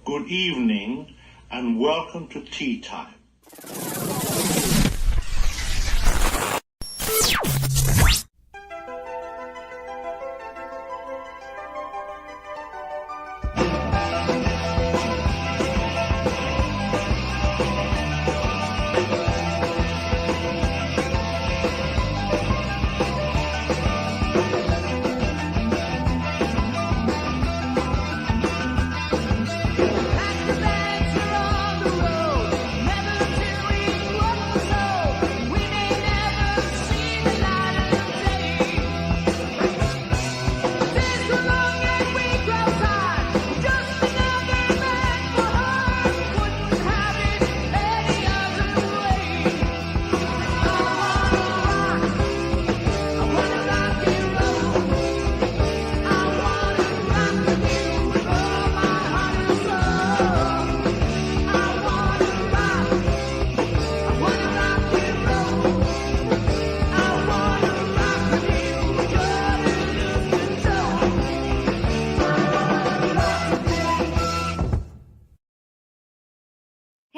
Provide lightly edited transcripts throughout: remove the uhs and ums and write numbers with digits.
good evening, and welcome to Tea Time.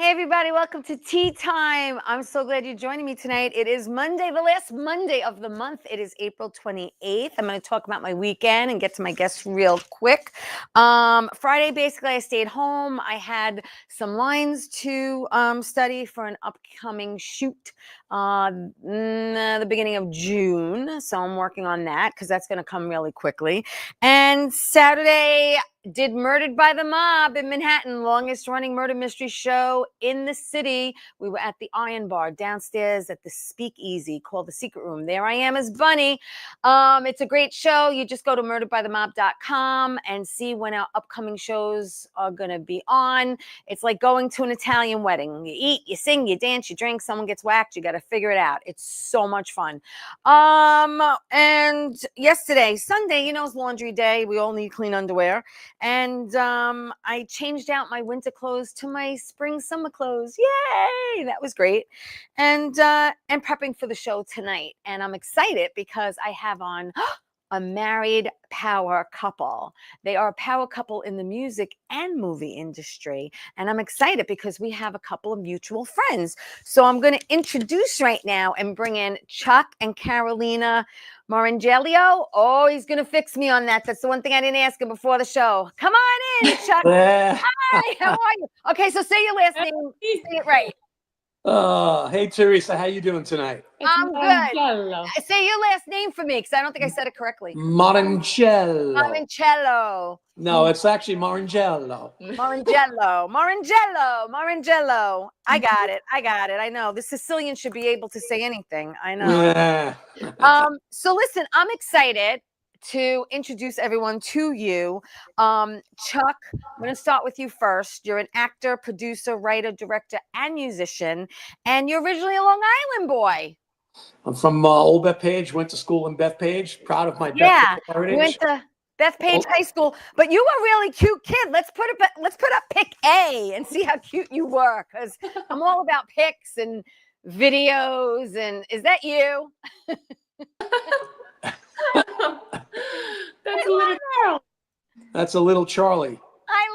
Hey everybody, welcome to Tea Time. I'm so glad you're joining me tonight. It is Monday, the last Monday of the month. It is April 28th. I'm going to talk about my weekend and get to my guests real quick. Friday, basically, I stayed home. I had some lines to study for an upcoming shoot the beginning of June. So I'm working on that because that's going to come really quickly. And Saturday, did Murdered by the Mob in Manhattan, longest running murder mystery show in the city. We were at the Iron Bar downstairs at the Speakeasy called The Secret Room. There I am as Bunny. It's a great show. You just go to murderedbythemob.com and see when our upcoming shows are going to be on. It's like going to an Italian wedding. You eat, you sing, you dance, you drink, someone gets whacked. You got to figure it out. It's so much fun. And yesterday, Sunday, you know, it's laundry day. We all need clean underwear. And I changed out my winter clothes to my spring summer clothes. Yay! That was great. And prepping for the show tonight. And I'm excited because I have on a married power couple. They are a power couple in the music and movie industry. And I'm excited because we have a couple of mutual friends. So I'm going to introduce right now and bring in Chuck and Karolina Morrongiello. Oh, he's going to fix me on that. That's the one thing I didn't ask him before the show. Come on in, Chuck. Hi, how are you? Okay, so say your last name. Say it right. Hey, Theresa, how you doing tonight? I'm good. Say your last name for me because I don't think I said it correctly. Morrongiello. Morrongiello. No, it's actually Morrongiello. Morrongiello. I got it. I know. The Sicilian should be able to say anything. I know. So listen, I'm excited to introduce everyone to you. Chuck, I'm going to start with you first. You're an actor, producer, writer, director, and musician, and you're originally a Long Island boy. I'm from Old Bethpage, went to school in Bethpage, proud of my Bethpage heritage. You went to Bethpage High School, but you were a really cute kid. Let's put up pic A and see how cute you were, because I'm all about pics and videos. And is that you? That's a little girl. That's a little Charlie. I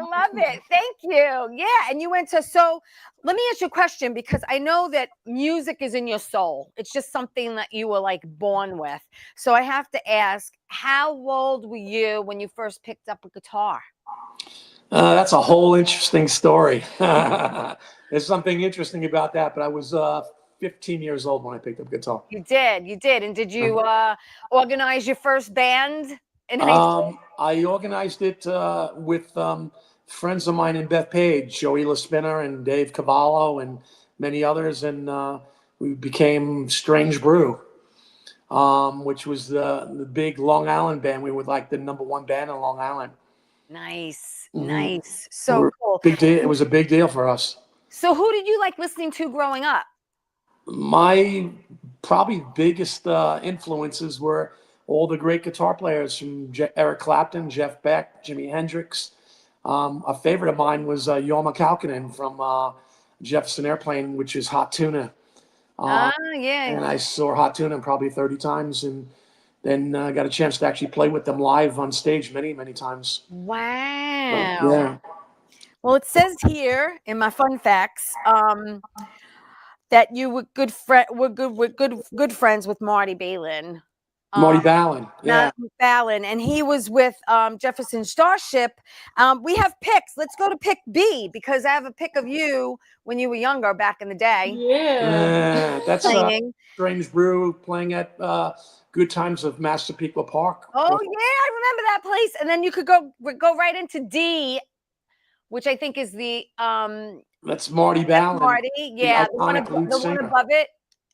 love it. Thank you. Yeah. And you went to, so let me ask you a question, because I know that music is in your soul. It's just something that you were like born with. So I have to ask, how old were you when you first picked up a guitar? That's a whole interesting story. There's something interesting about that, but I was 15 years old when I picked up guitar. You did. And did you organize your first band in high school? I organized it with friends of mine in Bethpage, Joey LaSpinner and Dave Cavallo and many others, and we became Strange Brew, which was the big Long Island band. We were like the #1 band in Long Island. Nice. So cool. Big deal. It was a big deal for us. So who did you like listening to growing up? My probably biggest influences were all the great guitar players from Eric Clapton, Jeff Beck, Jimi Hendrix. A favorite of mine was Jorma Kaukonen from Jefferson Airplane, which is Hot Tuna. And I saw Hot Tuna probably 30 times, and then got a chance to actually play with them live on stage many, many times. Wow. Yeah. Well, it says here in my fun facts that you were good friends with Marty Balin. Marty Ballin. Yeah. Not Fallon, and he was with Jefferson Starship. We have pics. Let's go to pic B because I have a pic of you when you were younger back in the day. Yeah. That's Playing. Strange Brew playing at Good Times of Massapequa Park. Oh yeah, I remember that place. And then you could go right into D, which I think is the That's Marty Ballin. Marty. Yeah, the one iconic lead singer. above it.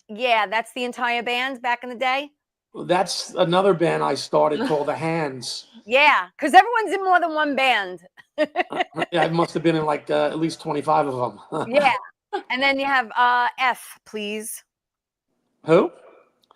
Yeah, that's the entire band back in the day. That's another band I started called The Hands. Yeah, because everyone's in more than one band. Yeah, I must have been in like at least 25 of them. Yeah. And then you have F, please. Who?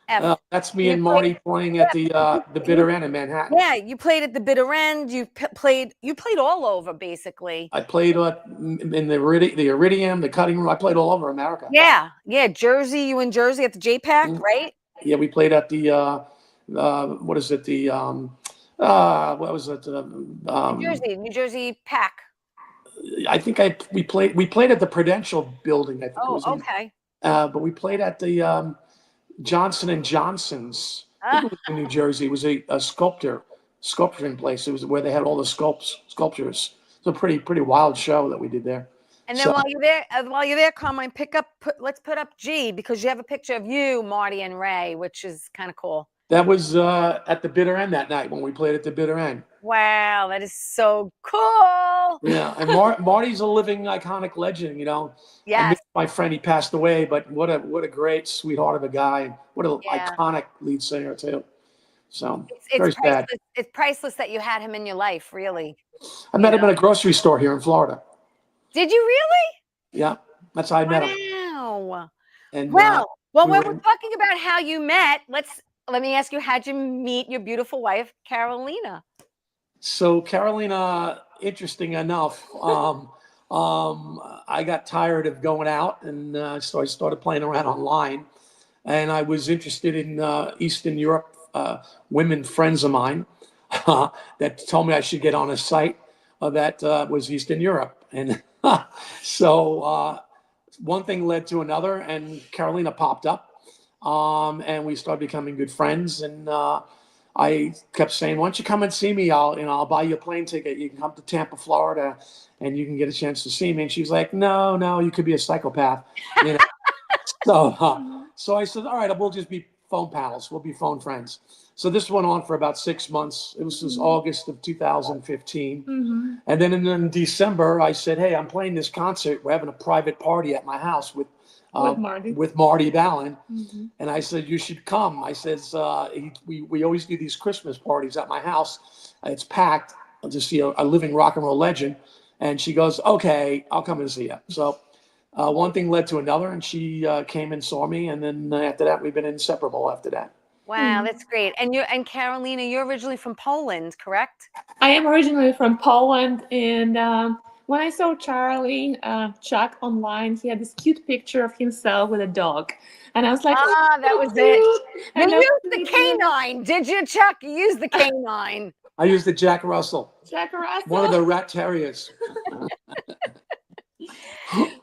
F. That's me and Marty playing at the Bitter End in Manhattan. Yeah, you played at the Bitter End. You played all over, basically. I played in the Iridium, the Cutting Room. I played all over America. Yeah, Jersey. You in Jersey at the JPAC, right? Yeah, we played at the what is it? The what was it? New Jersey PAC. I think we played at the Prudential Building. I think it was okay. But we played at the Johnson and Johnson's. I think it was in New Jersey. It was a sculpturing place. It was where they had all the sculptures. It's a pretty wild show that we did there. And then while you're there, Carmine, let's put up G because you have a picture of you, Marty, and Ray, which is kind of cool. That was at the Bitter End that night when we played at the Bitter End. Wow, that is so cool. Yeah, and Marty's a living iconic legend, you know. Yes. My friend, he passed away, but what a great sweetheart of a guy, and what an iconic lead singer too. So very sad. It's priceless that you had him in your life, really. I met him in a grocery store here in Florida. Did you really? Yeah, that's how I met him. Wow. And when we're talking about how you met, let me ask you, how'd you meet your beautiful wife, Karolina? So Karolina, interesting enough, I got tired of going out, and so I started playing around online. And I was interested in Eastern Europe, women friends of mine that told me I should get on a site that was Eastern Europe. And so one thing led to another, and Karolina popped up, and we started becoming good friends. And I kept saying, "Why don't you come and see me? I'll buy you a plane ticket. You can come to Tampa, Florida, and you can get a chance to see me." And she's like, "No, you could be a psychopath." You know? So I said, "All right, we'll just be phone pals. We'll be phone friends." So this went on for about 6 months. It was August of 2015. Mm-hmm. And then in December, I said, "Hey, I'm playing this concert. We're having a private party at my house with Marty Ballin." Mm-hmm. And I said, "You should come." I says, we always do these Christmas parties at my house. It's packed to see a living rock and roll legend. And she goes, "Okay, I'll come and see you." So one thing led to another, and she came and saw me. And then after that, we've been inseparable after that. Wow, that's great. And Karolina, you're originally from Poland, correct? I am originally from Poland, and when I saw Charlie Chuck online, he had this cute picture of himself with a dog, and I was like, that was it. You used the canine, did you, Chuck? You used the canine. I used the Jack Russell. Jack Russell. One of the rat terriers.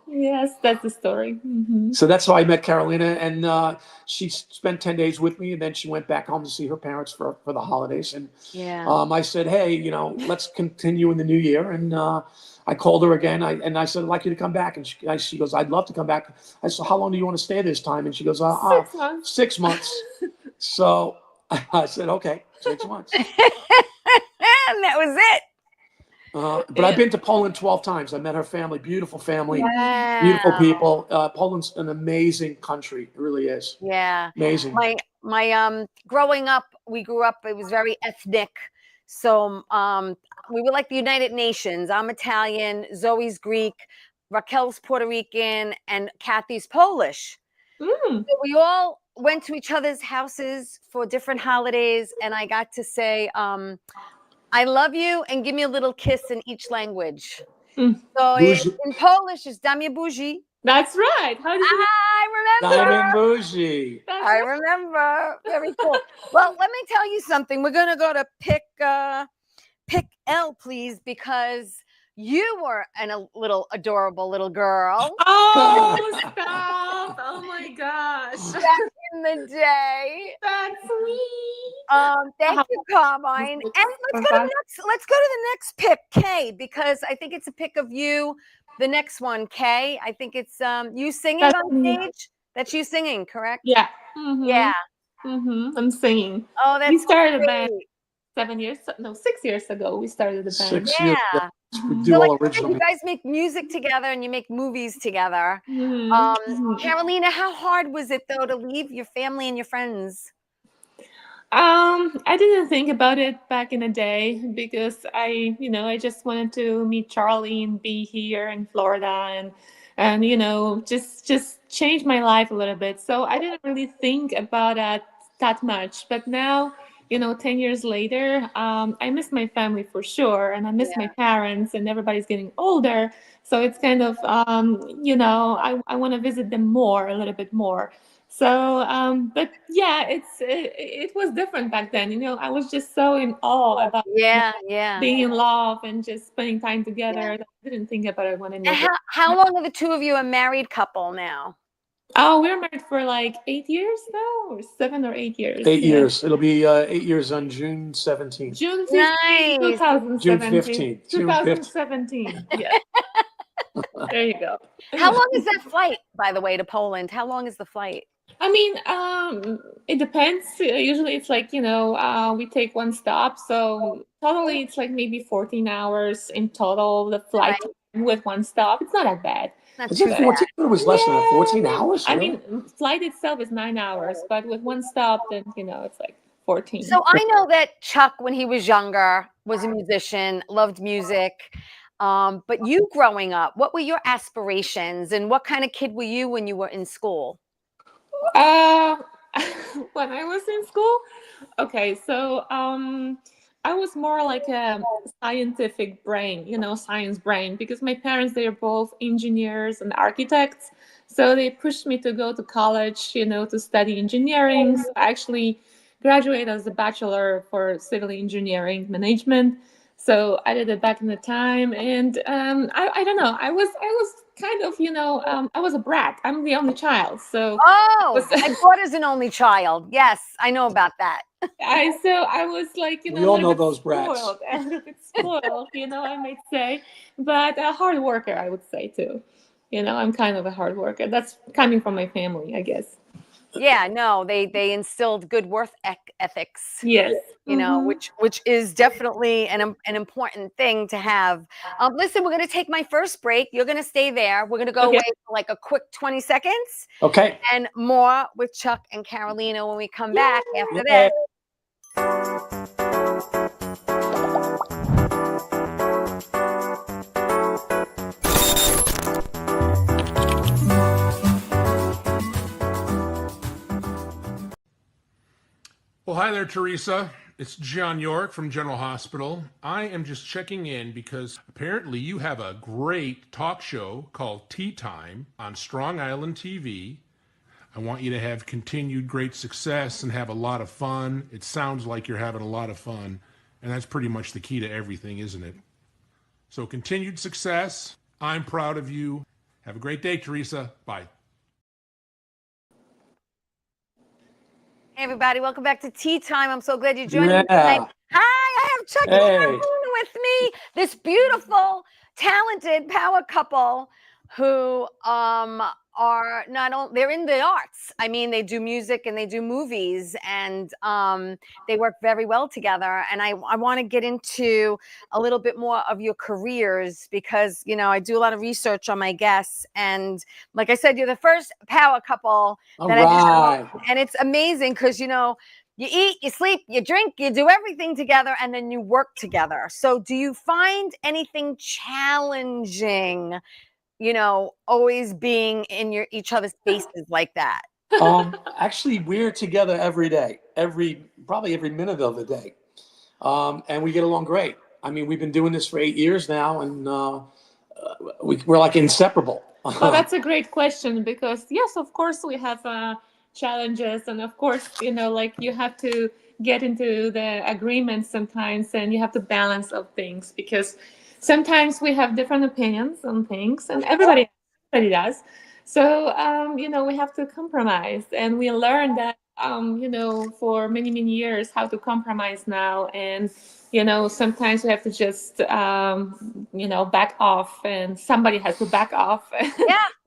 Yes, that's the story. Mm-hmm. So that's how I met Karolina, and she spent 10 days with me, and then she went back home to see her parents for the holidays. And I said, "Hey, let's continue in the new year." And I called her again, and I said, "I'd like you to come back." And she goes, "I'd love to come back." I said, "How long do you want to stay this time?" And she goes, 6 months. 6 months. So I said, "Okay, 6 months." And that was it. But I've been to Poland 12 times. I met her family, beautiful family, wow. Beautiful people. Poland's an amazing country. It really is. Yeah. Amazing. My growing up, we grew up, it was very ethnic. So we were like the United Nations. I'm Italian, Zoe's Greek, Raquel's Puerto Rican, and Kathy's Polish. So we all went to each other's houses for different holidays, and I got to say, "I love you," and give me a little kiss in each language. So in Polish, it's "Dam je buzi." That's right. How did you? I remember. Diamond Bougie. I remember. Very cool. Well, let me tell you something. We're going to go to pick L, please, because you were a little adorable little girl Oh, stop. Oh my gosh. back in the day. That's sweet. Thank you, Carmine. And let's go to the next pick, Kay, because I think it's a pic of you. The next one, Kay. I think it's you singing That's on me. stage. That's you singing, correct? Yeah. Yeah. I'm singing. Oh, that's We started a great. band 6 years ago. We started the band. 6 years. Yeah. We So do like all you said, original. you guys make music together and you make movies together. Mhm. Karolina, how hard was it though to leave your family and your friends? I didn't think about it back in the day because I just wanted to meet Charlie and be here in Florida and just change my life a little bit. So I didn't really think about that much. But now, 10 years later, I miss my family for sure, and I miss my parents, and everybody's getting older. So it's kind of, I want to visit them a little bit more. So, but yeah, it was different back then. I was just so in awe about Yeah. being in love and just spending time together. I didn't think about it when I And moved. how long are the two of you a married couple now? Oh, we're married for like 8 years now, or 7 or 8 years. 8 years. It'll be 8 years on June 17th. June 15th, Nice. 2017. June 15th. 2017. Yeah. There you go. How long is that flight, by the way, to Poland? How long is the flight? I mean, it depends. Usually it's like, we take one stop. So totally it's like maybe 14 hours in total, the flight with one stop. It's not that bad. Not Is too it bad. 14? It was less than that. 14 hours? I Really? mean, flight itself is 9 hours, but with one stop, then, it's like 14. So I know that Chuck, when he was younger, was a musician, loved music. But you growing up, what were your aspirations and what kind of kid were you when you were in school? When I was in school, okay, so I was more like a scientific brain, science brain, because my parents, they are both engineers and architects. So they pushed me to go to college, to study engineering. So I actually graduated as a bachelor for civil engineering management. So I did it back in the time, and I don't know. I was kind of I was a brat. I'm the only child, so my daughter's an only child. Yes, I know about that. I was like we all know those brats. Spoiled, a little bit spoiled, I might say, but a hard worker, I would say too. I'm kind of a hard worker. That's coming from my family, I guess. Yeah, no, they instilled good work ethics. Yes. Which is definitely an important thing to have. Listen, we're going to take my first break. You're going to stay there. We're going to go away for like a quick 20 seconds. Okay. And more with Chuck and Karolina when we come back after this. Well, hi there, Theresa. It's John York from General Hospital. I am just checking in because apparently you have a great talk show called Tea Time on Strong Island TV. I want you to have continued great success and have a lot of fun. It sounds like you're having a lot of fun, and that's pretty much the key to everything, isn't it? So continued success. I'm proud of you. Have a great day, Theresa. Bye. Hey, everybody. Welcome back to Tea Time. I'm so glad you joined me tonight. Hi, I have Chuck and Karolina with me. This beautiful, talented power couple who are not only, they're in the arts. I mean, they do music and they do movies, and they work very well together. And I want to get into a little bit more of your careers because, I do a lot of research on my guests. And like I said, you're the first power couple that I've had. And it's amazing because, you eat, you sleep, you drink, you do everything together, and then you work together. So do you find anything challenging, always being in each other's faces like that? Actually, we're together every day, probably every minute of the day. And we get along great. I mean, we've been doing this for 8 years now, and we're like inseparable. Well, that's a great question because, yes, of course, we have challenges. And of course, like you have to get into the agreement sometimes and you have to balance of things because sometimes we have different opinions on things, and everybody does. So we have to compromise, and we learn that for many years how to compromise now, and sometimes we have to just back off, and somebody has to back off. Yeah,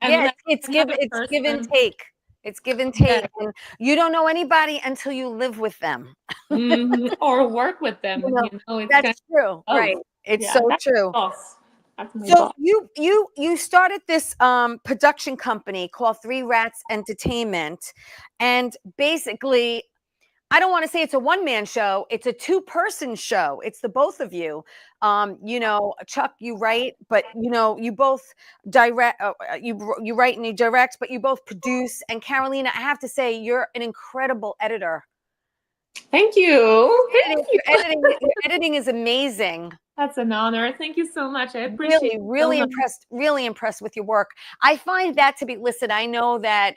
and yeah, let it's another give and person- take. It's give and Yeah. take. And you don't know anybody until you live with them. Or work with them. You know, It's kind that's true, of right? both. It's Yeah, so that's true. my boss. That's my So boss. you started this production company called Three Rats Entertainment, and basically, I don't want to say it's a one-man show. It's a two-person show. It's the both of you. Chuck, you write, but you both direct. You write and you direct, but you both produce. And Karolina, I have to say, you're an incredible editor. Thank you. Thank you. Your editing is amazing. That's an honor. Thank you so much. I appreciate it. Really impressed. Really impressed with your work. I find that to be. Listen, I know that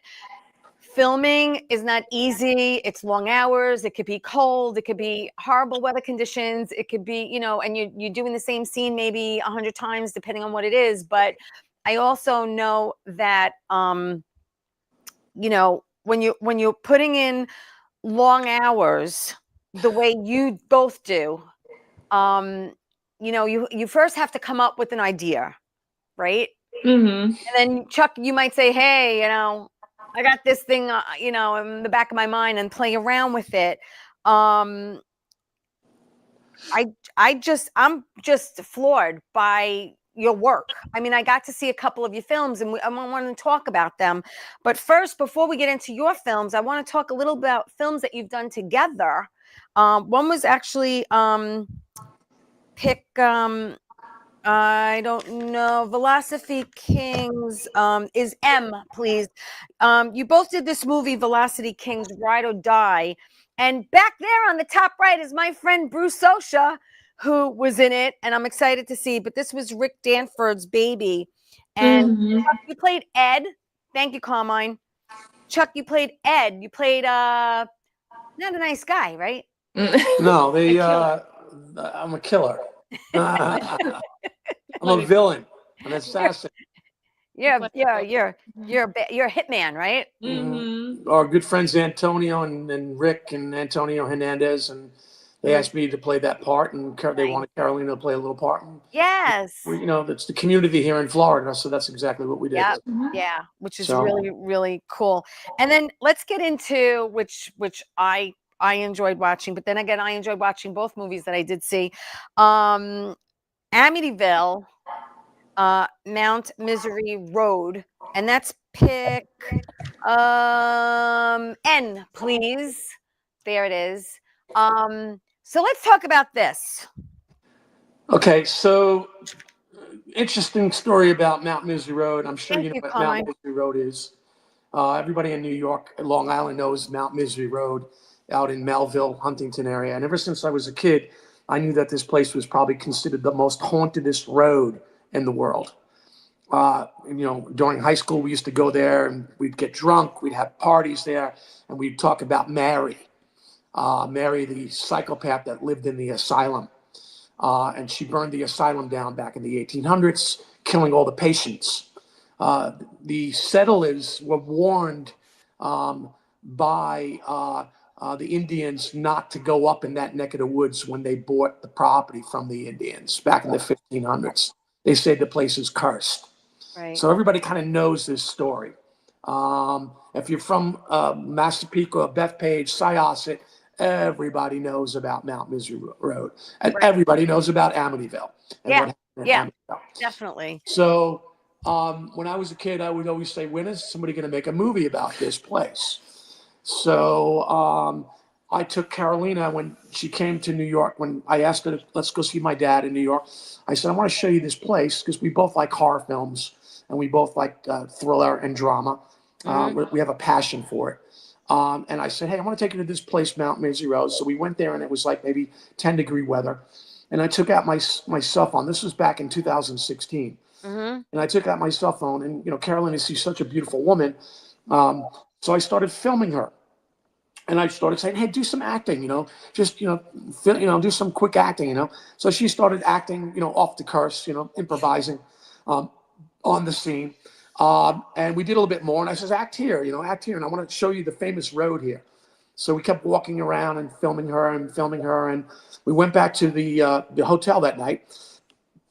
filming is not easy. It's long hours. It could be cold. It could be horrible weather conditions. It could be, and you're doing the same scene maybe 100 times, depending on what it is. But I also know that, when you're putting in long hours, the way you both do, you first have to come up with an idea, right? Mm-hmm. And then Chuck, you might say, hey, I got this thing, in the back of my mind, and play around with it. I'm just floored by your work. I mean, I got to see a couple of your films, and I want to talk about them. But first, before we get into your films, I want to talk a little about films that you've done together. One was actually I don't know. Velocity Kings is M, please. You both did this movie, Velocity Kings, Ride or Die. And back there on the top right is my friend Bruce Sosha, who was in it, and I'm excited to see. But this was Rick Danford's baby. And Chuck, you played Ed. Thank you, Carmine. Chuck, you played Ed. You played not a nice guy, right? No, I'm a killer. I'm a villain, an assassin. You're a hitman, right? Mm-hmm. Our good friends Antonio and Rick and Antonio Hernandez, and they asked me to play that part, and they wanted Karolina to play a little part. And yes. it's the community here in Florida, so that's exactly what we did. Yeah, yeah, which is really, really cool. And then let's get into which I enjoyed watching, but then again, I enjoyed watching both movies that I did see. Amityville, Mount Misery Road, and that's pick N, please. There it is. So let's talk about this. Okay, so interesting story about Mount Misery Road. I'm sure you know what Mount Misery Road is. Everybody in New York, Long Island knows Mount Misery Road out in Melville, Huntington area. And ever since I was a kid, I knew that this place was probably considered the most hauntedest road in the world. During high school, we used to go there and we'd get drunk. We'd have parties there, and we'd talk about Mary, the psychopath that lived in the asylum. And she burned the asylm down back in the 1800s, killing all the patients. The settlers were warned by the Indians not to go up in that neck of the woods when they bought the property from the Indians back in the 1500s. They said the place is cursed. Right. So everybody kind of knows this story. If you're from Massapequa, Bethpage, Syosset, everybody knows about Mount Misery Road, and everybody knows about Amityville. And what happened in Amityville. Definitely. So when I was a kid, I would always say, when is somebody going to make a movie about this place? So I took Karolina when she came to New York. When I asked her, let's go see my dad in New York, I said, I want to show you this place because we both like horror films and we both like thriller and drama. We have a passion for it. And I said, hey, I want to take you to this place, Mount Misery Road. So we went there, and it was like maybe 10-degree weather. And I took out my cell phone. This was back in 2016. And I took out my cell phone, and Karolina, she's such a beautiful woman. So I started filming her. And I started saying, hey, do some acting, just, do some quick acting. So she started acting, off the cuff, improvising on the scene. And we did a little bit more. And I says, act here. And I want to show you the famous road here. So we kept walking around and filming her. And we went back to the hotel that night.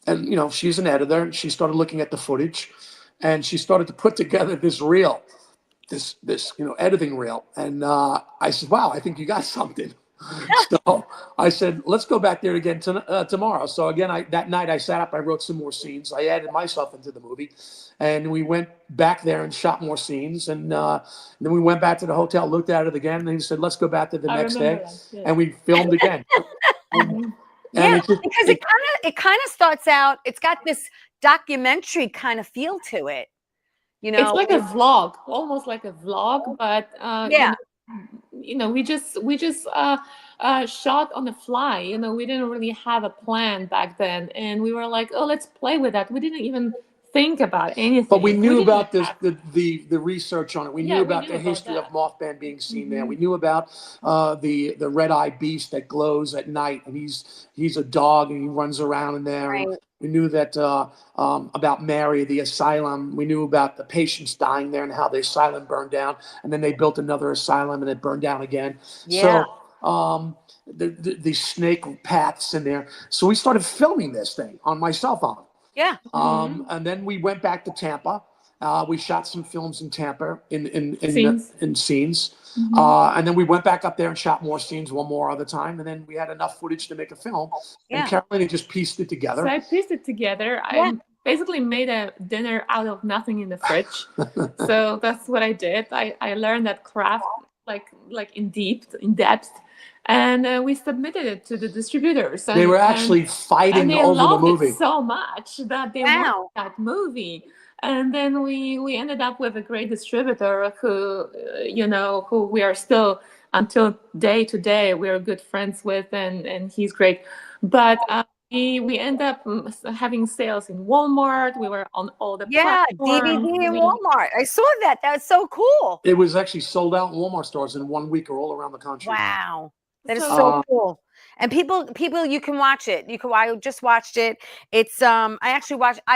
And, she's an editor. And she started looking at the footage. And she started to put together this reel, this editing reel. And I said, wow, I think you got something. So I said, let's go back there again tomorrow. So again, that night I sat up, I wrote some more scenes. I added myself into the movie, and we went back there and shot more scenes. And then we went back to the hotel, looked at it again, and he said, let's go back to the next day. That, yes. And we filmed again. Yeah, because it kind of starts out, it's got this documentary kind of feel to it. It's like a vlog, almost like a vlog, but we just shot on the fly. We didn't really have a plan back then, and we were like, oh, let's play with that. We didn't even think about anything. But we knew about the research on it. We knew about the history of Mothman being seen there. We knew about the red-eyed beast that glows at night, and he's a dog and he runs around in there. Right. And we knew that about Mary, the asylum. We knew about the patients dying there and how the asylum burned down, and then they built another asylum and it burned down again. Yeah. So the snake paths in there. So we started filming this thing on my cell phone. Yeah. And then we went back to Tampa. We shot some films in Tampa in scenes. And then we went back up there and shot more scenes one more other time. And then we had enough footage to make a film. Yeah. And Karolina just pieced it together. So I pieced it together. Yeah. I basically made a dinner out of nothing in the fridge. So that's what I did. I learned that craft like in depth. And we submitted it to the distributors. And, they were actually fighting over the movie. It so much that they wanted that movie. And then we ended up with a great distributor who we are still, until day to day, we are good friends with, and he's great. But we end up having sales in Walmart. We were on all the platforms. DVD in Walmart. I saw that. That was so cool. It was actually sold out in Walmart stores in 1 week or all around the country. Wow. That is so cool. And people, you can watch it. I just watched it. It's I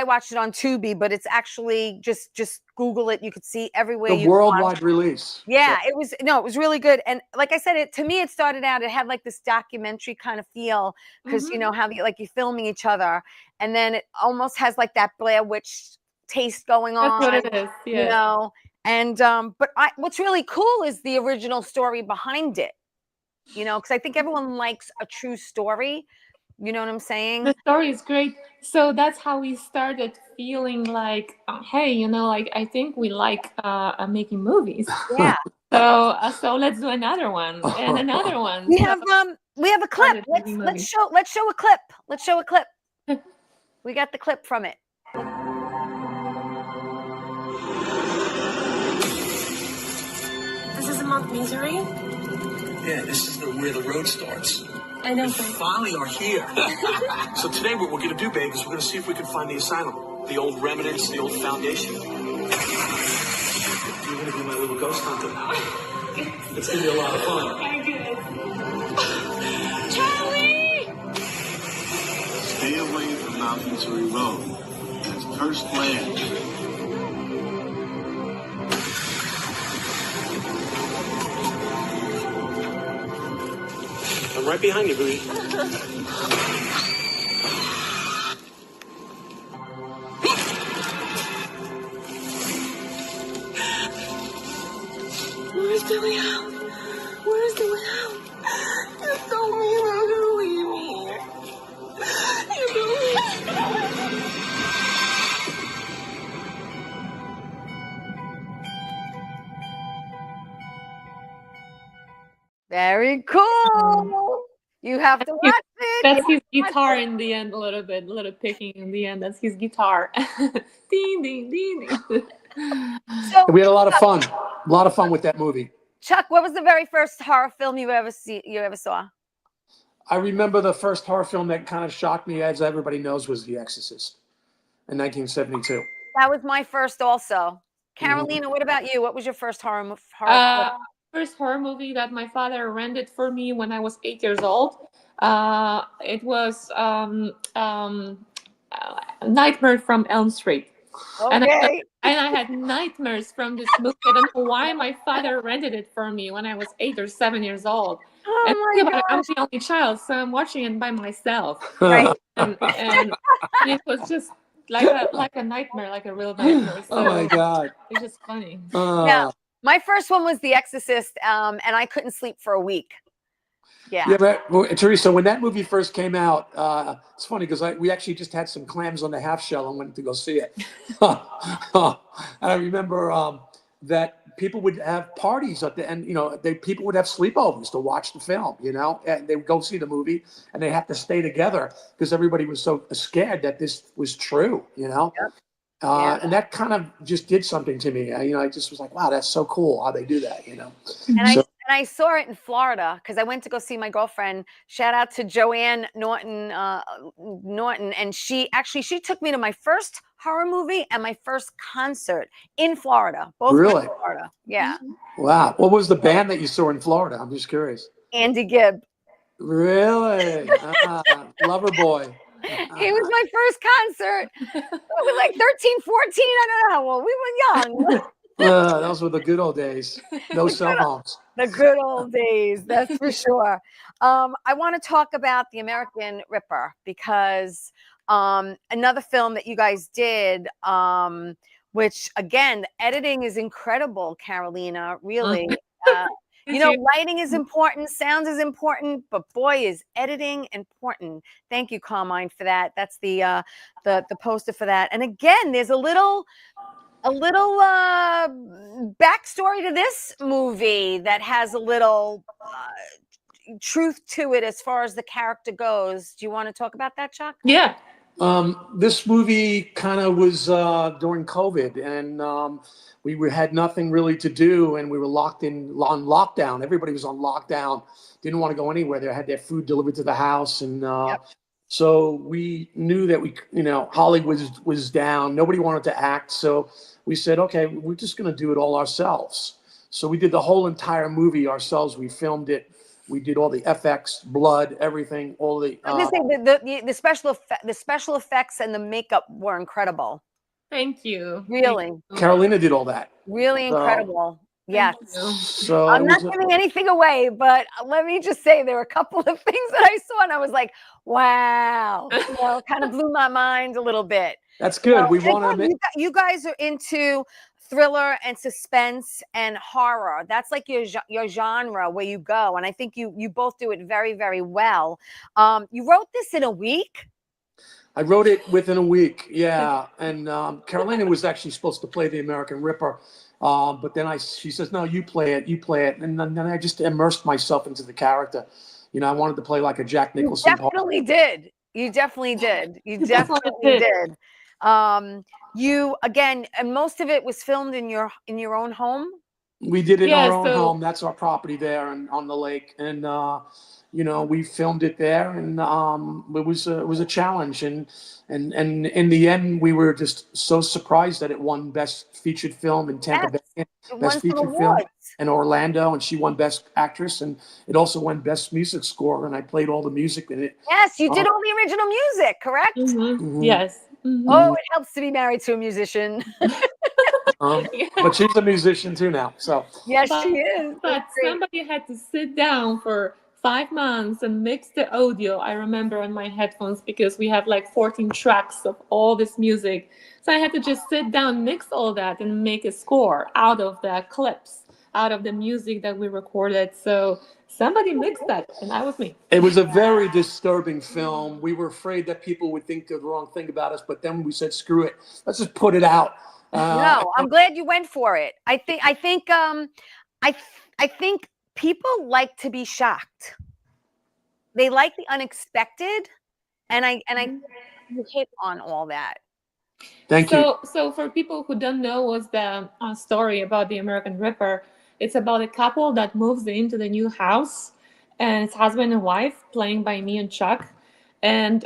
watched it on Tubi, but it's actually just Google it. You could see everywhere. The worldwide release. Yeah, so. It was really good. And like I said, to me, it started out, it had like this documentary kind of feel, because how you're filming each other, and then it almost has like that Blair Witch taste going on. That's what it is. Yeah. And but what's really cool is the original story behind it. Because I think everyone likes a true story. You know what I'm saying? The story is great. So that's how we started feeling like, hey, I think we like making movies. Yeah. So let's do another one and another one. We have a clip. Let's show a clip. Let's show a clip. We got the clip from it. This is a month misery. Yeah, this is where the road starts. I know. We finally are here. So today what we're going to do, babe, is we're going to see if we can find the asylum. The old remnants, the old foundation. You're going to be my little ghost hunter. It's going to be a lot of fun. Charlie! Stay away from Mount Missouri Road. That's cursed land. I'm right behind you, Booty. Where's the way out? Where's the way out? You told me you're not gonna leave me here. You told me. Very cool. You have to watch it. That's his guitar in the end, a little picking in the end. That's his guitar. Ding, ding, ding, ding. So, we had a lot of fun. A lot of fun with that movie. Chuck, what was the very first horror film you ever saw? I remember the first horror film that kind of shocked me, as everybody knows, was The Exorcist in 1972. That was my first also. Karolina, what about you? What was your first horror film? first horror movie that my father rented for me when I was 8 years old. It was Nightmare from Elm Street. And Okay. I had nightmares from this movie. I don't know why my father rented it for me when I was 8 or 7 years old. And Oh think my about it, I'm gosh. the only child, so I'm watching it by myself. Right. And it was just like a nightmare, like a real nightmare. Oh my So God. it's just funny. Yeah. Uh, My first one was The Exorcist, and I couldn't sleep for a week. Yeah. yeah, but well, Teresa, when that movie first came out, it's funny because we actually just had some clams on the half shell and went to go see it. And I remember that people would have parties at the end. People would have sleepovers to watch the film. And they would go see the movie, and they had to stay together because everybody was so scared that this was true. Yep. Yeah. And that kind of just did something to me. I just was like, wow, that's so cool how they do that. And So, I saw it in Florida because I went to go see my girlfriend. Shout out to Joanne Norton, and she took me to my first horror movie and my first concert in Florida. Both were in really? Florida. Yeah. Wow. What was the band that you saw in Florida? I'm just curious. Andy Gibb. Really? Loverboy. He was my first concert. I was like 13, 14. I don't know how old. We were young. Those were the good old days. No cell phones. The good old days, that's for sure. I want to talk about The American Ripper because another film that you guys did, which again, the editing is incredible, Karolina, really. Lighting is important, sound is important, but boy, is editing important. Thank you, Carmine, for that. That's the poster for that. And again, there's a little backstory to this movie that has a little truth to it as far as the character goes. Do you want to talk about that, Chuck? Yeah. This movie kind of was during COVID, and we had nothing really to do, and we were on lockdown. Everybody was on lockdown, didn't want to go anywhere. They had their food delivered to the house, and so we knew that Hollywood was down. Nobody wanted to act, so we said, okay, we're just going to do it all ourselves. So we did the whole entire movie ourselves. We filmed it. We did all the FX, blood, everything, all the. The special effects and the makeup were incredible. Thank you. Really. Karolina did all that. Really incredible. Yes. So I'm not giving anything away, but let me just say there were a couple of things that I saw and I was like, wow, kind of blew my mind a little bit. That's good. We want to. You guys are into thriller and suspense and horror. That's like your genre where you go, and I think you both do it very, very well. You wrote this in a week. I wrote it within a week, yeah. And Karolina was actually supposed to play the American Ripper, but then she says, "No, you play it." And then I just immersed myself into the character. I wanted to play like a Jack Nicholson. You definitely did. You definitely did. You again, and most of it was filmed in your own home. We did it in our own home. That's our property there and on the lake, and we filmed it there, and it was a challenge, and in the end, we were just so surprised that it won Best Featured Film in Tampa Bay, Best Featured Film in Orlando, and she won Best Actress, and it also won Best Music Score, and I played all the music in it. Yes, you did all the original music, correct? Mm-hmm. Yes. Mm-hmm. Oh, it helps to be married to a musician. But she's a musician too now, so. Yes, she is. But somebody had to sit down for 5 months and mix the audio, I remember, on my headphones, because we have like 14 tracks of all this music. So I had to just sit down, mix all that, and make a score out of the clips, out of the music that we recorded. So somebody mixed that, and that was me. It was a very disturbing film. We were afraid that people would think the wrong thing about us, but then we said, screw it. Let's just put it out. No, I'm glad you went for it. I think people like to be shocked. They like the unexpected, and I hit on all that. Thank you. So for people who don't know what's the story about the American Ripper, it's about a couple that moves into the new house, and it's husband and wife, playing by me and Chuck. And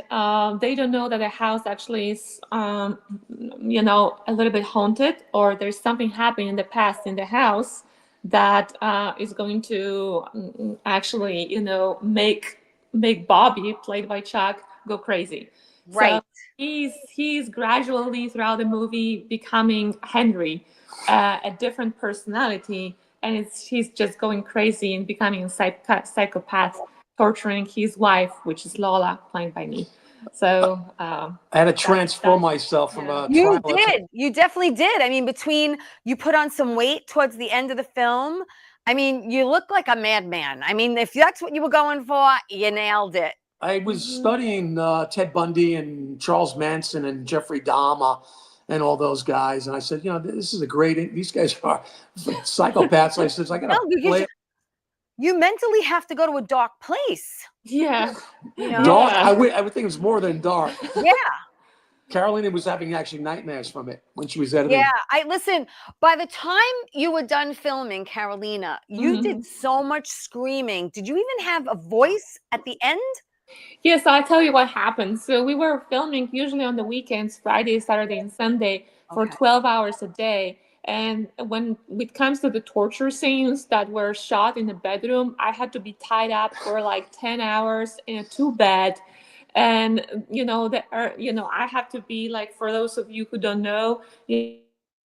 they don't know that the house actually is, a little bit haunted, or there's something happening in the past in the house that is going to actually, make Bobby, played by Chuck, go crazy. Right. So he's gradually throughout the movie becoming Henry, a different personality, and he's just going crazy and becoming a psychopath, torturing his wife, which is Lola, played by me. So I had to transform myself from a You trial did. You definitely did. I mean, between you put on some weight towards the end of the film. I mean, you look like a madman. I mean, if that's what you were going for, you nailed it. I was studying Ted Bundy and Charles Manson and Jeffrey Dahmer and all those guys, and I said, this is a great. These guys are psychopaths. I said, I got to play. You mentally have to go to a dark place. Yeah. Dark. I would think it was more than dark. Yeah. Karolina was having actually nightmares from it when she was editing. Yeah, listen, by the time you were done filming, Karolina, you did so much screaming. Did you even have a voice at the end? Yes, I'll tell you what happened. So we were filming usually on the weekends, Friday, Saturday, and Sunday, for 12 hours a day. And when it comes to the torture scenes that were shot in the bedroom, I had to be tied up for like 10 hours in a 2-bed. And I have to be like, for those of you who don't know,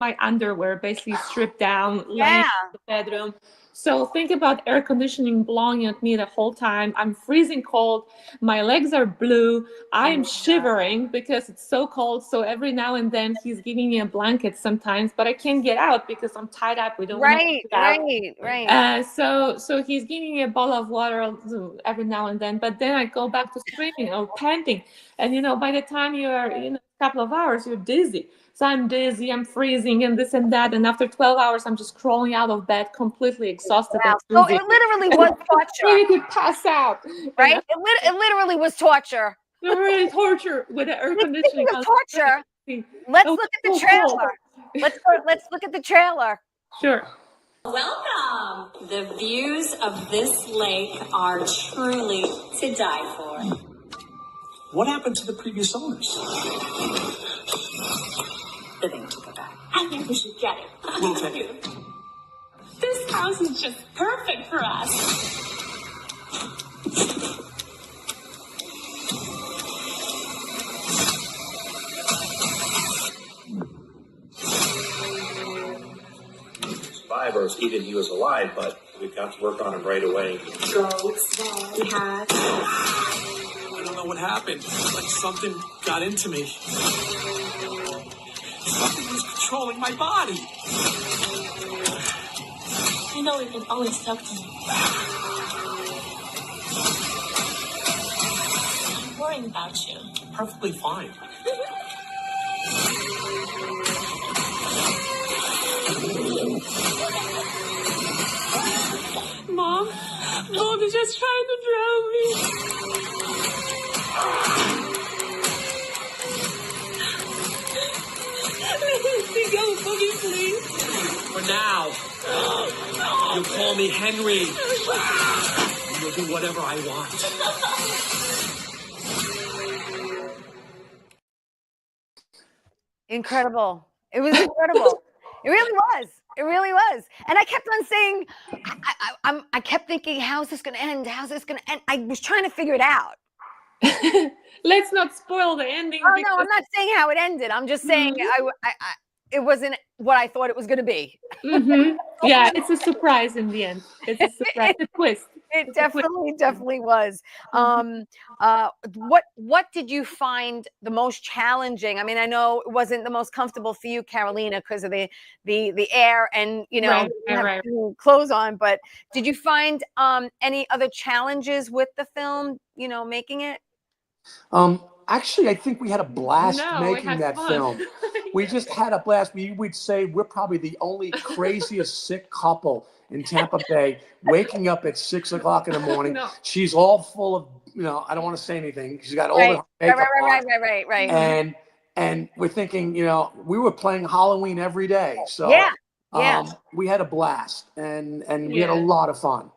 my underwear basically stripped down, laying in the bedroom. So think about air conditioning blowing at me the whole time. I'm freezing cold. My legs are blue. I'm shivering because it's so cold. So every now and then he's giving me a blanket sometimes, but I can't get out because I'm tied up. We don't want to get out. Right. So he's giving me a bottle of water every now and then, but then I go back to screaming or panting. And by the time you are a couple of hours, you're dizzy. So I'm dizzy, I'm freezing, and this and that. And after 12 hours, I'm just crawling out of bed, completely exhausted. Wow. So it literally was torture. Ready to pass out. Right? It literally was torture. Really torture with the air conditioning. Speaking of torture, let's look at the trailer. Let's look at the trailer. Sure. Welcome. The views of this lake are truly to die for. What happened to the previous owners? They took it back. I think we should get it. We'll take it. This house is just perfect for us. Survivors, even he was alive, but we've got to work on him right away. Ghosts, we have. I don't know what happened. Like something got into me. Something was controlling my body. You know we can always talk to you. I'm worrying about you. Perfectly fine. Mom is just trying to drown me. Let me go, Boogie, please. For now, you'll call me Henry. You'll do whatever I want. Incredible. It was incredible. It really was. It really was. And I kept on saying, I kept thinking, how's this going to end? How's this going to end? I was trying to figure it out. Let's not spoil the ending. Oh, no, I'm not saying how it ended. I'm just saying it wasn't what I thought it was going to be. Yeah, it's a surprise in the end. It's a surprise, a twist. It definitely was. What did you find the most challenging? I mean, I know it wasn't the most comfortable for you, Karolina, because of the air and right. clothes on. But did you find any other challenges with the film? Making it. Actually, I think we had a blast making that fun. film. We just had a blast. We would say we're probably the only craziest sick couple in Tampa Bay, waking up at 6 o'clock in the morning. No. She's all full of, I don't want to say anything. She's got all the makeup on. Right. And we're thinking, we were playing Halloween every day. So we had a blast and we had a lot of fun.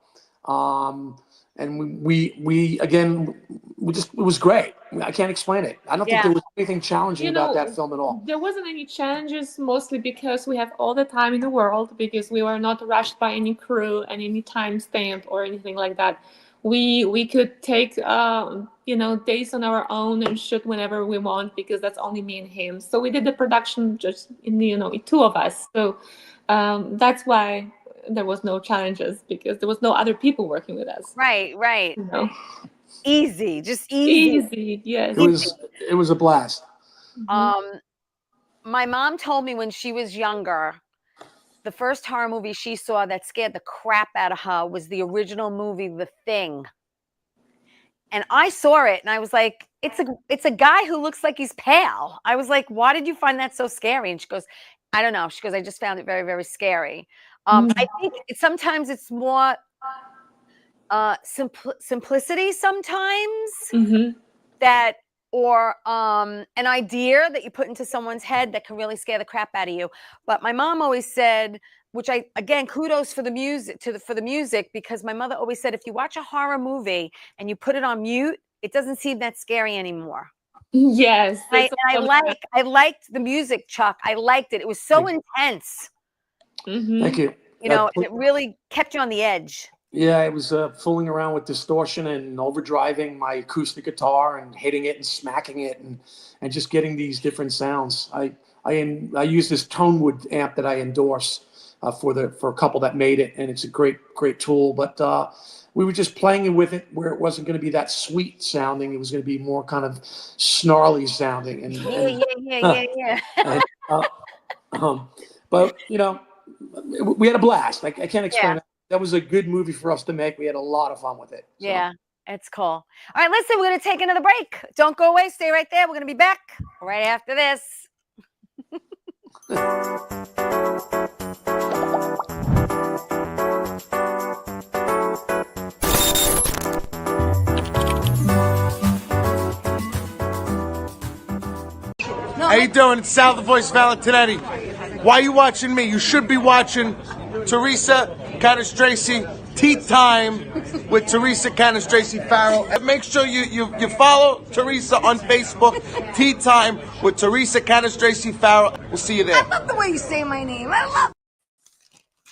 And we again, it was great. I can't explain it. I don't think Yeah. there was anything challenging You about know, that film at all. there wasn't any challenges, mostly because we have all the time in the world, because we were not rushed by any crew and any time stamp or anything like that. We could take days on our own and shoot whenever we want, because that's only me and him. So we did the production just in two of us. So that's why there was no challenges, because there was no other people working with us. Right. You know? Easy, just easy. Easy, yes. It was a blast. My mom told me when she was younger, the first horror movie she saw that scared the crap out of her was the original movie, The Thing. And I saw it and I was like, it's a guy who looks like he's pale. I was like, why did you find that so scary? And she goes, I don't know. She goes, I just found it very, very scary. I think sometimes it's more simplicity sometimes that, or an idea that you put into someone's head that can really scare the crap out of you. But my mom always said, which again, kudos for the music, because my mother always said, if you watch a horror movie and you put it on mute, it doesn't seem that scary anymore. Yes. I liked the music, Chuck. I liked it. It was so intense. Thank you. It really kept you on the edge. Yeah, it was fooling around with distortion and overdriving my acoustic guitar and hitting it and smacking it and just getting these different sounds. I use this Tonewood amp that I endorse for a couple that made it, and it's a great tool. But we were just playing with it where it wasn't going to be that sweet sounding. It was going to be more kind of snarly sounding. But we had a blast. I can't explain it. That was a good movie for us to make. We had a lot of fun with it. So. Yeah, it's cool. All right, listen, we're going to take another break. Don't go away. Stay right there. We're going to be back right after this. How you doing? It's Sal the Voice Valentinetti. Why are you watching me? You should be watching Theresa Tea Time with Theresa Farrell. And make sure you follow Theresa on Facebook. Tea Time with Theresa Farrell. We'll see you there. I love the way you say my name. I love.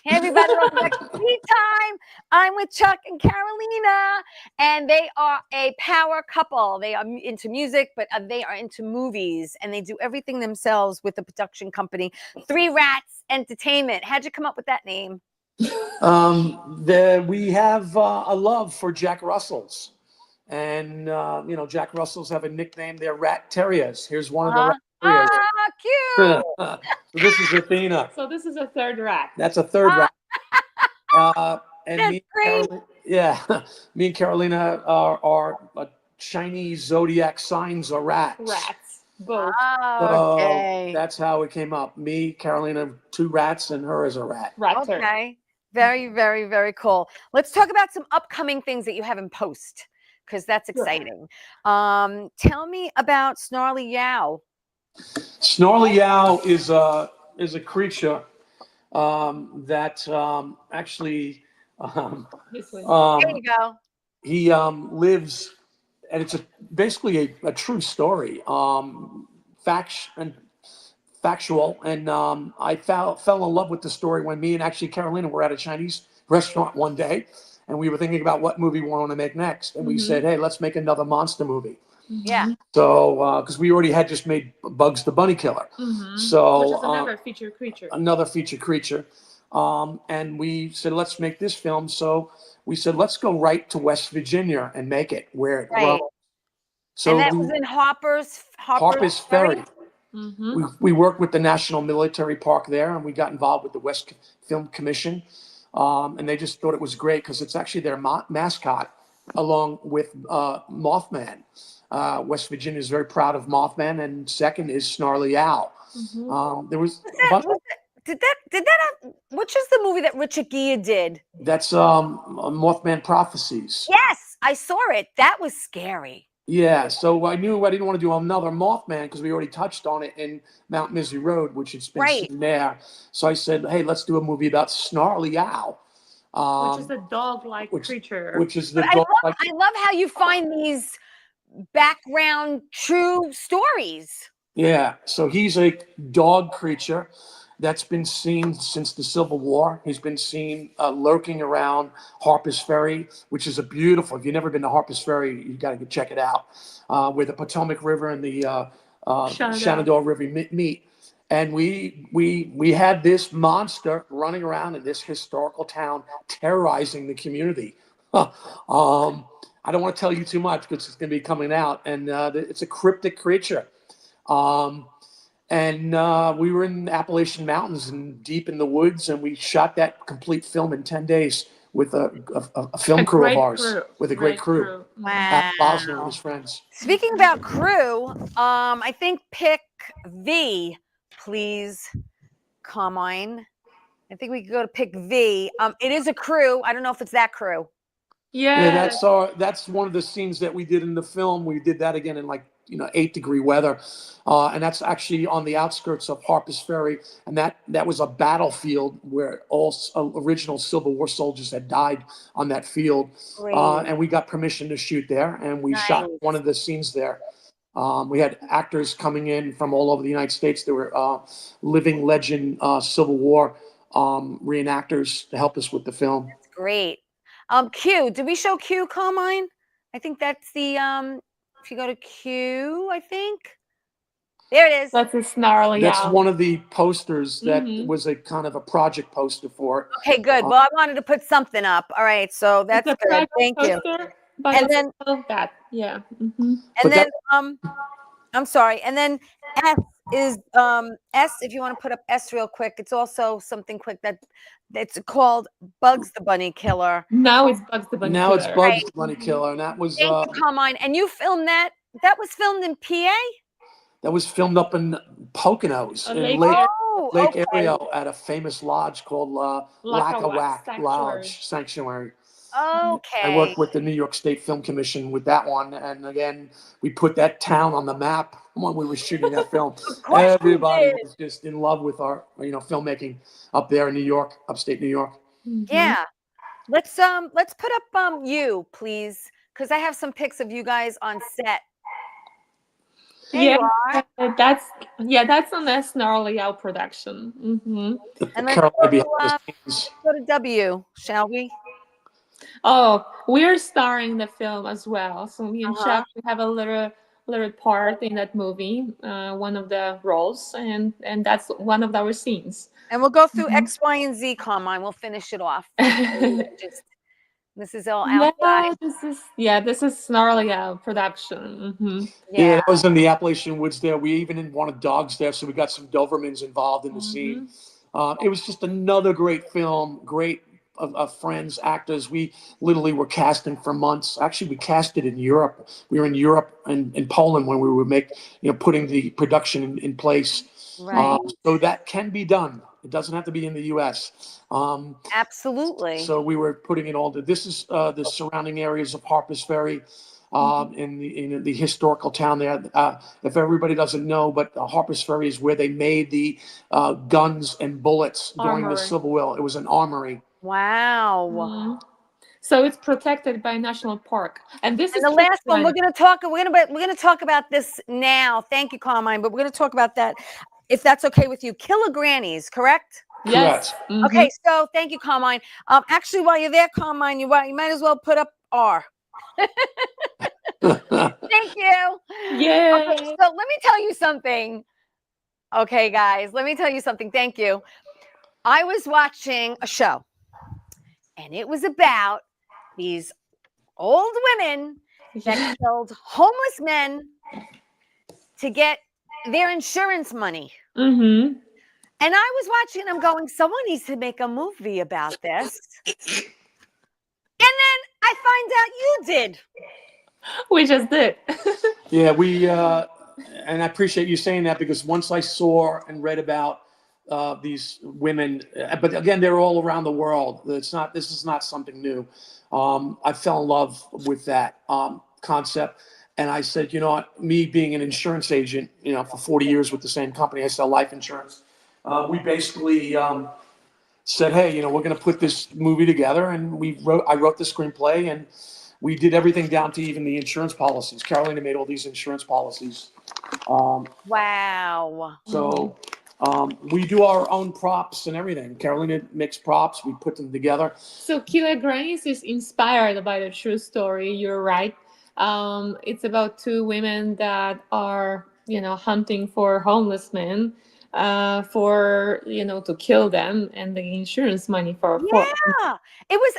Hey everybody, welcome back to Tea Time. I'm with Chuck and Karolina, and they are a power couple. They are into music, but they are into movies, and they do everything themselves with the production company, Three Rats Entertainment. How'd you come up with that name? We have a love for Jack Russells, and Jack Russells have a nickname. They're rat terriers. Here's one of the rat terriers. Cute. So this is Athena. So this is a third rat. That's a third rat. And That's great. Me and Karolina are Chinese zodiac signs or rats. Rats, both. Oh, okay. So that's how it came up. Me, Karolina, two rats, and her as a rat. Okay. Very, very, very cool. Let's talk about some upcoming things that you have in post, because that's exciting. Tell me about Snarly Yow. Snarly Yow is a creature that actually there you go. He lives, and it's basically a true story, factual. And I fell in love with the story when me and actually Karolina were at a Chinese restaurant one day, and we were thinking about what movie we wanted to make next, and we said, hey, let's make another monster movie. Yeah. So, because we already had just made Bugs the Bunny Killer. So, which is another feature creature. And we said, let's make this film. So we said, let's go right to West Virginia and make it where it grows. So and that was in Harper's Ferry. We worked with the National Military Park there, and we got involved with the West Film Commission. And they just thought it was great because it's actually their mascot, along with Mothman. West Virginia is very proud of Mothman, and second is Snarly Owl. There was did that which is the movie that Richard Gere did? That's Mothman Prophecies. Yes, I saw it. That was scary. Yeah, so I knew I didn't want to do another Mothman because we already touched on it in Mount Misery Road, which it's been sitting there. So I said, hey, let's do a movie about Snarly Owl. Which is a dog-like creature. Which is the dog-like. I love how you find background true stories. Yeah, so he's a dog creature that's been seen since the Civil War. He's been seen lurking around Harper's Ferry, which is a beautiful. If you've never been to Harper's Ferry, you got to go check it out, where the Potomac River and the Shenandoah River meet. And we had this monster running around in this historical town, terrorizing the community. I don't want to tell you too much because it's going to be coming out, and it's a cryptic creature. We were in Appalachian Mountains and deep in the woods, and we shot that complete film in 10 days with a film crew of ours, with a great crew. Wow. At Boston with his friends. Speaking about crew, I think pick V, please, Carmine. I think we could go to pick V. It is a crew. I don't know if it's that crew. Yeah, that's one of the scenes that we did in the film. We did that again in 8-degree weather, and that's actually on the outskirts of Harper's Ferry, and that was a battlefield where all original Civil War soldiers had died on that field, and we got permission to shoot there, and we shot one of the scenes there. We had actors coming in from all over the United States. There were living legend Civil War reenactors to help us with the film. That's great. Q, did we show Q, Carmine? I think that's the if you go to Q, I think there it is. That's a snarly. That's one of the posters that was a kind of a project poster for it. Okay, good. Well, I wanted to put something up. All right, so that's good. Thank you. And then that, yeah. And then I'm sorry. And then S is S. If you want to put up S real quick, it's also something quick that's called Bugs the Bunny Killer. Now it's Bugs the Bunny Killer. Now it's Bugs the Bunny Killer, and that was. Thank you, Carmine. And you filmed that. That was filmed in PA. That was filmed up in Poconos, in Lake Ariel, at a famous lodge called Lackawack Lodge Sanctuary. Okay. I worked with the New York State Film Commission with that one, and again, we put that town on the map when we were shooting that film. Everybody was just in love with our, filmmaking up there in New York, upstate New York. Yeah, let's put up you, please, because I have some pics of you guys on set. That's on the Snarly Owl production. And let's go to W, shall we? Oh, we're starring in the film as well. So me and Chuck, we have a little part in that movie, one of the roles, and that's one of our scenes. And we'll go through X, Y, and Z, Carmine. We'll finish it off. This is all outside. This is Snarly Owl production. Yeah, that was in the Appalachian Woods there. We even wanted dogs there, so we got some Dobermans involved in the scene. It was just another great film, great of friends, actors. We literally were casting for months. Actually, we casted in Europe. We were in Europe and in Poland when we were putting the production in place. Right. So that can be done. It doesn't have to be in the U.S. Absolutely. So we were putting it all. This is the surrounding areas of Harper's Ferry, in the historical town there. If everybody doesn't know, but Harper's Ferry is where they made the guns and bullets during the Civil War. It was an armory. Wow. So it's protected by a national park. And this is the last one. We're going to talk about this now. Thank you, Carmine. But we're going to talk about that, if that's okay with you. Killer Grannies, correct? Yes. Okay. So thank you, Carmine. Actually, while you're there, Carmine, you might as well put up R. Thank you. Yeah. Okay, so let me tell you something. Okay, guys, let me tell you something. Thank you. I was watching a show, and it was about these old women that killed homeless men to get their insurance money. And I was watching, and I'm going, someone needs to make a movie about this. And then I find out you did. We just did. Yeah, and I appreciate you saying that, because once I saw and read about these women, but again, they're all around the world. This is not something new. I fell in love with that concept, and I said, you know what, me being an insurance agent, for 40 years with the same company, I sell life insurance. We basically said, hey, we're going to put this movie together, and I wrote the screenplay, and We did everything down to even the insurance policies. Karolina made all these insurance policies. Wow. So we do our own props and everything. Karolina makes props. We put them together. So Killer Grannies is inspired by the true story. You're right. It's about two women that are, hunting for homeless men, to kill them, and the insurance money for. Yeah, it was.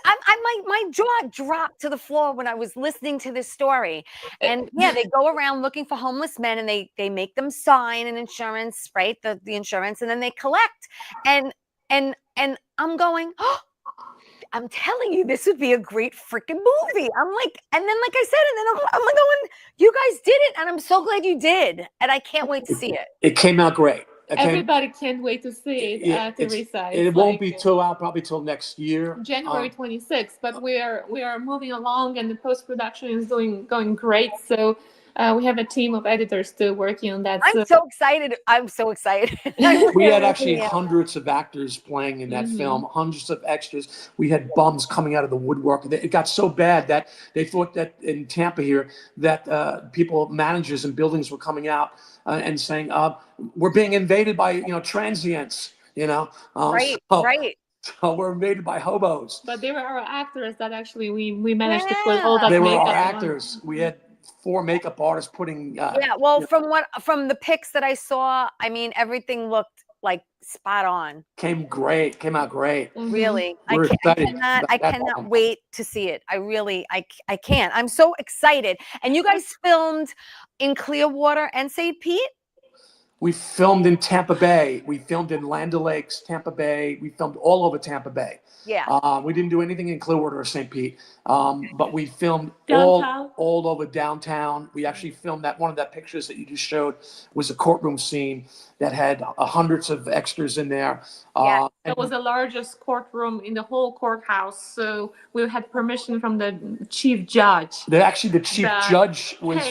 My jaw dropped to the floor when I was listening to this story. And yeah, they go around looking for homeless men, and they make them sign an insurance, right? The insurance, and then they collect. And I'm going, oh, I'm telling you, this would be a great freaking movie. I'm like, and then like I said, and then I'm like going, you guys did it, and I'm so glad you did, and I can't wait to see it. It came out great. Everybody can't wait to see it, Theresa. It won't be out probably till next year, January 26th. But we are moving along, and the post production is going great. So we have a team of editors still working on that. I'm so excited. I'm so excited. We had actually hundreds of actors playing in that film, hundreds of extras. We had bums coming out of the woodwork. It got so bad that they thought that in Tampa here that people, managers and buildings were coming out and saying, we're being invaded by, transients, Right. So we're invaded by hobos. But they were our actors that actually we managed to put all that They were makeup our on. actors. We had 4 makeup artists putting. From the pics that I saw, I mean, everything looked like spot on. Came out great. Really, We're excited. I cannot wait to see it. I can't. I'm so excited. And you guys filmed in Clearwater and St. Pete? We filmed in Tampa Bay. We filmed in Land O'Lakes, Tampa Bay. We filmed all over Tampa Bay. Yeah. We didn't do anything in Clearwater or St. Pete, but we filmed Downtown? all over downtown. We actually filmed that. One of the pictures that you just showed was a courtroom scene that had hundreds of extras in there. Yeah. That was the largest courtroom in the whole courthouse. So we had permission from the chief judge. The chief judge was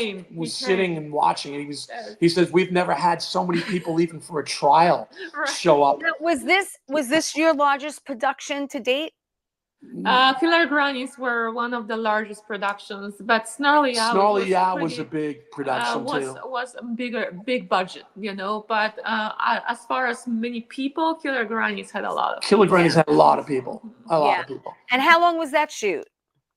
sitting came. and watching. He says, we've never had so many people even for a trial show up. Now, was this your largest production to date? Killer Grannies were one of the largest productions, but Snarly Owl was a big production too. Was a big budget, But as far as many people, Killer Grannies had a lot of. Killer Grannies had a lot of people, a lot of people. And how long was that shoot?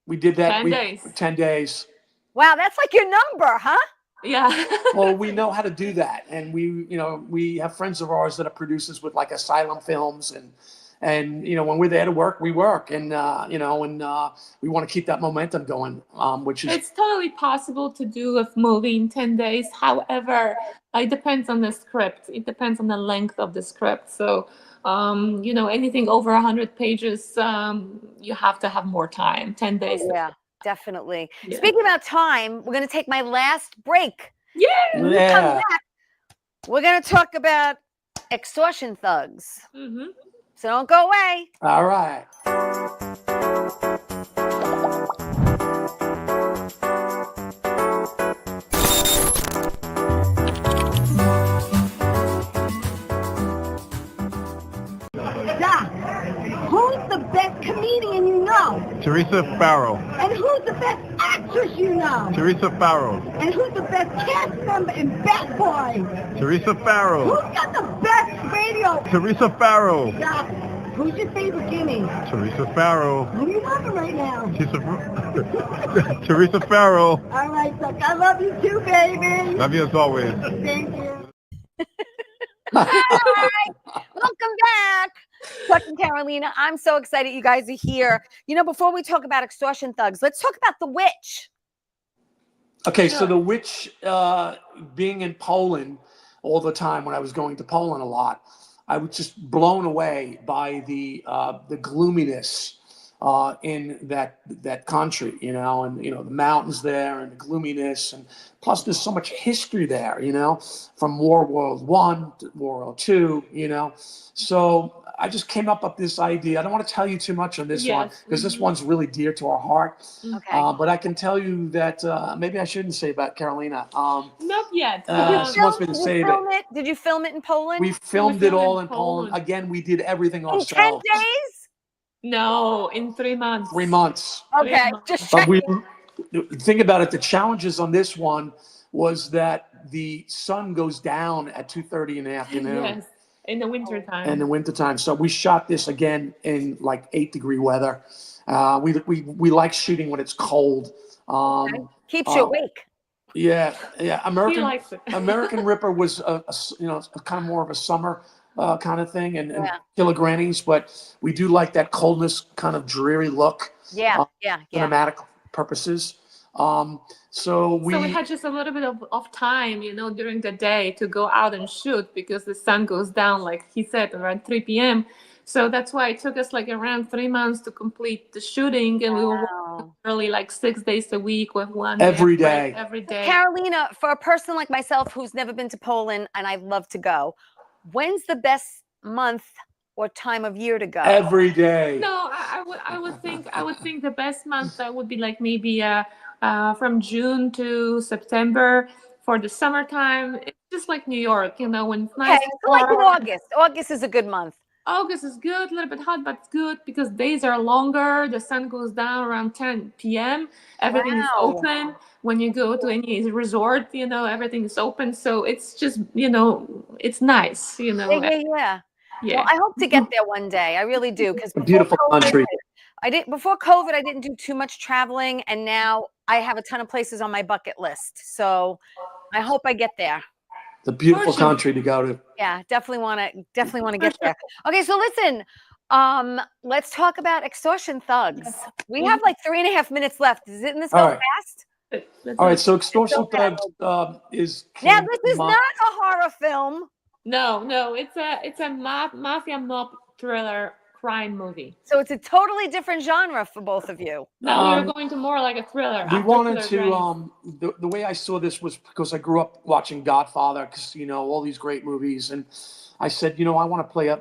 We did that 10 days. 10 days. Wow, that's like your number, huh? Yeah. Well, we know how to do that, and we have friends of ours that are producers with like Asylum Films and when we're there to work, we work, and we want to keep that momentum going, which is. It's totally possible to do a movie in 10 days. However, it depends on the script. It depends on the length of the script. So, anything over 100 pages, you have to have more time. 10 days. Yeah, definitely. Yeah. Speaking about time, we're going to take my last break. Yeah. When we come back, we're going to talk about extortion thugs. Mm-hmm. So don't go away. All right. Doc, who's the best comedian you know? Theresa Farrell. And who's the best actress you know? Theresa Farrell. And who's the best cast member in Bad Boys? Theresa Farrell. Who's got the best radio? Theresa Farrell. Doc, who's your favorite guinea? Theresa Farrell. Who are you loving right now? Theresa Farrell. All right, Doc, I love you too, baby. Love you as always. Thank you. All right, welcome back. Chuck and Karolina, I'm so excited you guys are here. Before we talk about extortion thugs, let's talk about The Witch. Okay, so The Witch, being in Poland all the time when I was going to Poland a lot, I was just blown away by the gloominess in that country, and the mountains there and the gloominess, and plus there's so much history there, from World War I to World War II, So I just came up with this idea. I don't want to tell you too much on this one because this one's really dear to our heart. Okay. But I can tell you that maybe I shouldn't say about Karolina. Not yet. She wants me to save it. Did you film it in Poland? We filmed it all in Poland. Again, we did everything ourselves. In 10 days? No, in 3 months. 3 months. Okay, just checking. the thing about it, the challenges on this one was that the sun goes down at 2:30 in the afternoon. Yes, in the winter time. In the wintertime. So we shot this again in like 8-degree weather. We like shooting when it's cold. Keeps you awake. Yeah. He likes it. American Ripper was kind of more of a summer kind of thing, and Killer Grannies, but we do like that coldness, kind of dreary look. Cinematic purposes. So we had just a little bit of time, during the day to go out and shoot, because the sun goes down, like he said, around 3 p.m. So that's why it took us like around 3 months to complete the shooting, and we were working early, like 6 days a week with one every day. Every day. Karolina, for a person like myself who's never been to Poland and I'd love to go, when's the best month or time of year to go? Every day. No, I would think the best month that would be like maybe from June to September. For the summertime, it's just like New York, when it's nice. Okay, so like in August. August is a good month. August is good, a little bit hot, but it's good because days are longer. The sun goes down around 10 p.m. Everything is open. When you go to any resort, everything is open. So it's just, it's nice, Yeah. Yeah. Well, I hope to get there one day. I really do, because beautiful country. Before COVID, I didn't do too much traveling, and now I have a ton of places on my bucket list. So I hope I get there. It's a beautiful country to go to. Yeah, definitely want to get there. Okay, so listen, let's talk about Extortion Thugs. We have like 3.5 minutes left. Didn't this go fast? All right, so Extortion Thugs is now. This is not a horror film. No, it's a mafia mob thriller crime movie. So it's a totally different genre for both of you. No, we were going to more like a thriller. We wanted to. The way I saw this was because I grew up watching Godfather, because all these great movies, and I said, I want to play I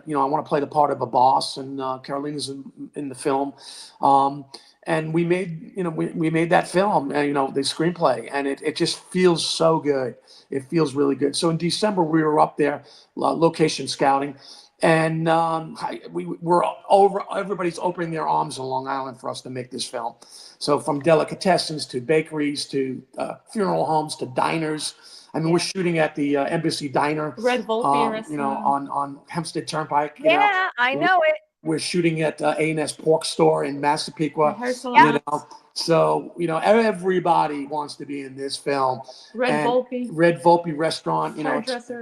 want to play the part of a boss, and Karolina's in the film. And we made, we made that film, the screenplay, and it just feels so good. It feels really good. So in December, we were up there, location scouting, and everybody's opening their arms on Long Island for us to make this film. So from delicatessens to bakeries to funeral homes to diners. I mean, we're shooting at the Embassy Diner, Red Volpe on Hempstead Turnpike. Yeah, I know it. We're shooting at A&S Pork Store in Massapequa. So everybody wants to be in this film. Red Volpe restaurant,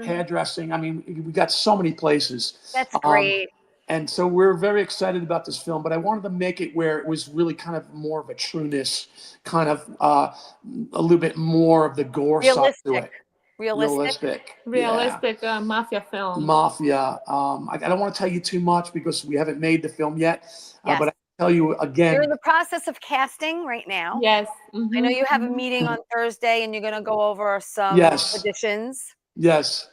hairdressing. I mean, we got so many places. That's great. And so we're very excited about this film, but I wanted to make it where it was really kind of more of a trueness, kind of a little bit more of the gore side to it. Realistic mafia film. Mafia. I don't want to tell you too much because we haven't made the film yet, but I can tell you again. You're in the process of casting right now. Yes. I know you have a meeting on Thursday, and you're going to go over some auditions. Yes.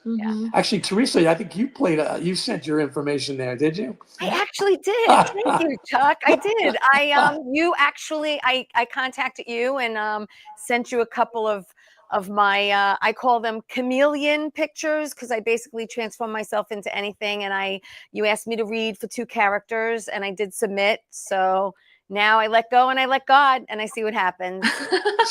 Actually, Theresa, I think you sent your information there, did you? I actually did. Thank you, Chuck. I did. I contacted you and sent you a couple of my I call them chameleon pictures, because I basically transform myself into anything, and you asked me to read for 2 characters, and I did submit. So now I let go and I let God, and I see what happens.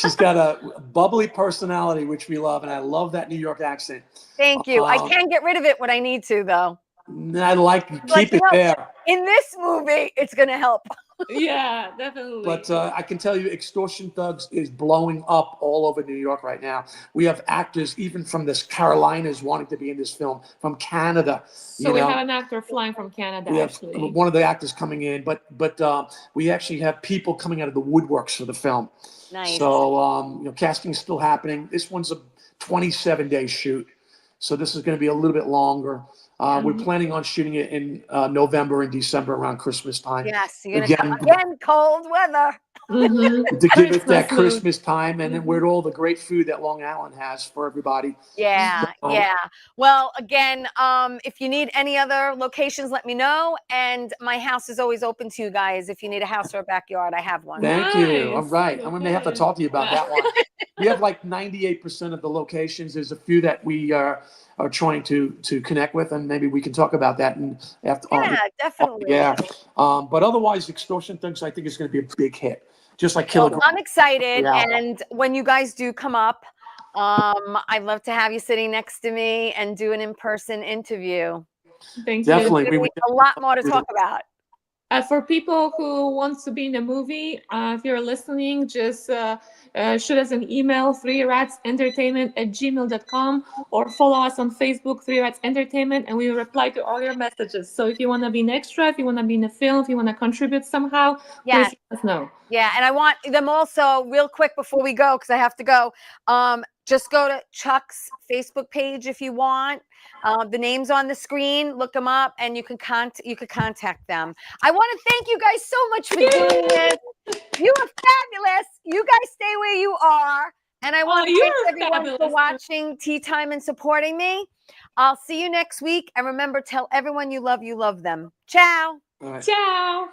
She's got a bubbly personality, which we love, and I love that New York accent. Thank you. I can get rid of it when I need to, though. I like keep it there. In this movie, it's going to help. Yeah, definitely. But I can tell you, Extortion Thugs is blowing up all over New York right now. We have actors even from this Karolinas wanting to be in this film, from Canada. So we have an actor flying from Canada. We have one of the actors coming in, but we actually have people coming out of the woodworks for the film. Nice. So casting is still happening. This one's a 27-day shoot, so this is going to be a little bit longer. We're planning on shooting it in November and December around Christmas time. Yes, you're going to come again, cold weather. To give it that Christmas time, and then where all the great food that Long Island has for everybody. Yeah. Well, again, if you need any other locations, let me know. And my house is always open to you guys. If you need a house or a backyard, I have one. Thank you. All right. I'm going to have to talk to you about that one. We have like 98% of the locations. There's a few that we are trying to connect with, and maybe we can talk about that. And after, definitely. But otherwise, Extortion Thugs, I think, is going to be a big hit. just like Well, Kilogram. I'm excited, Yeah. and when you guys do come up, I'd love to have you sitting next to me and do an in-person interview. Thank Definitely. you. There's a lot more to talk about. For people who want to be in a movie, if you're listening, just shoot us an email, 3ratsentertainment@gmail.com, or follow us on Facebook, 3 Rats Entertainment, and we will reply to all your messages. So if you want to be an extra, if you want to be in a film, if you want to contribute somehow, Yes. please let us know. Yeah, and I want them also, real quick before we go, because I have to go, just go to Chuck's Facebook page if you want. The name's on the screen. Look them up, and you can contact them. I want to thank you guys so much for doing this. You are fabulous. You guys stay where you are. And I want to thank everyone for watching Tea Time and supporting me. I'll see you next week. And remember, tell everyone you love them. Ciao. Ciao.